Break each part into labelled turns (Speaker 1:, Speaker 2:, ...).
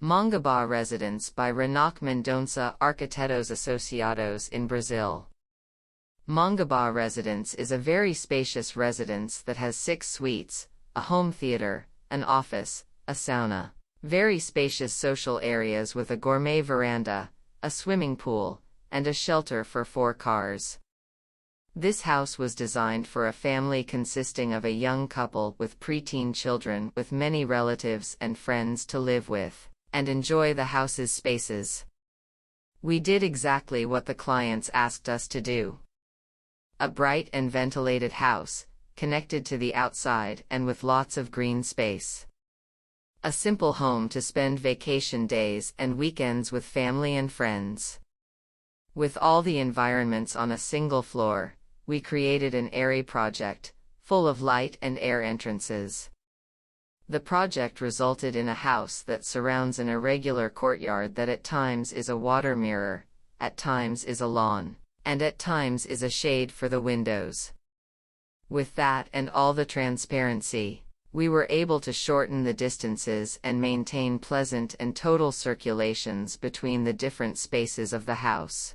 Speaker 1: Mangabas Residence by Reinach Mendonça Arquitetos Associados in Brazil. Mangabas Residence is a very spacious residence that has 6 suites, a home theater, an office, a sauna, very spacious social areas with a gourmet veranda, a swimming pool, and a shelter for 4 cars. This house was designed for a family consisting of a young couple with preteen children with many relatives and friends to live with and enjoy the house's spaces. We did exactly what the clients asked us to do. A bright and ventilated house, connected to the outside and with lots of green space. A simple home to spend vacation days and weekends with family and friends. With all the environments on a single floor, we created an airy project, full of light and air entrances. The project resulted in a house that surrounds an irregular courtyard that at times is a water mirror, at times is a lawn, and at times is a shade for the windows. With that and all the transparency, we were able to shorten the distances and maintain pleasant and total circulations between the different spaces of the house.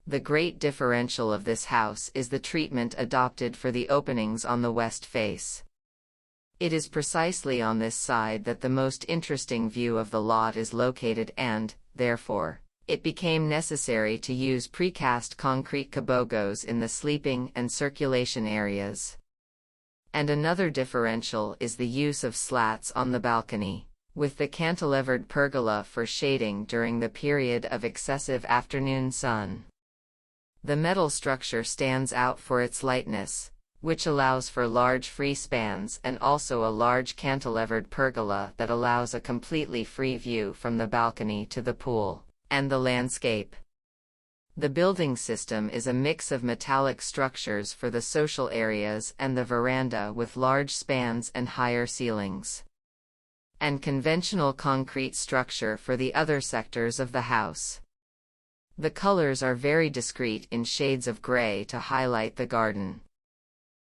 Speaker 1: The great differential of this house is the treatment adopted for the openings on the west face. It is precisely on this side that the most interesting view of the lot is located and, therefore, it became necessary to use precast concrete cabogos in the sleeping and circulation areas. And another differential is the use of slats on the balcony, with the cantilevered pergola for shading during the period of excessive afternoon sun. The metal structure stands out for its lightness, which allows for large free spans and also a large cantilevered pergola that allows a completely free view from the balcony to the pool and the landscape. The building system is a mix of metallic structures for the social areas and the veranda with large spans and higher ceilings, and conventional concrete structure for the other sectors of the house. The colors are very discreet in shades of gray to highlight the garden.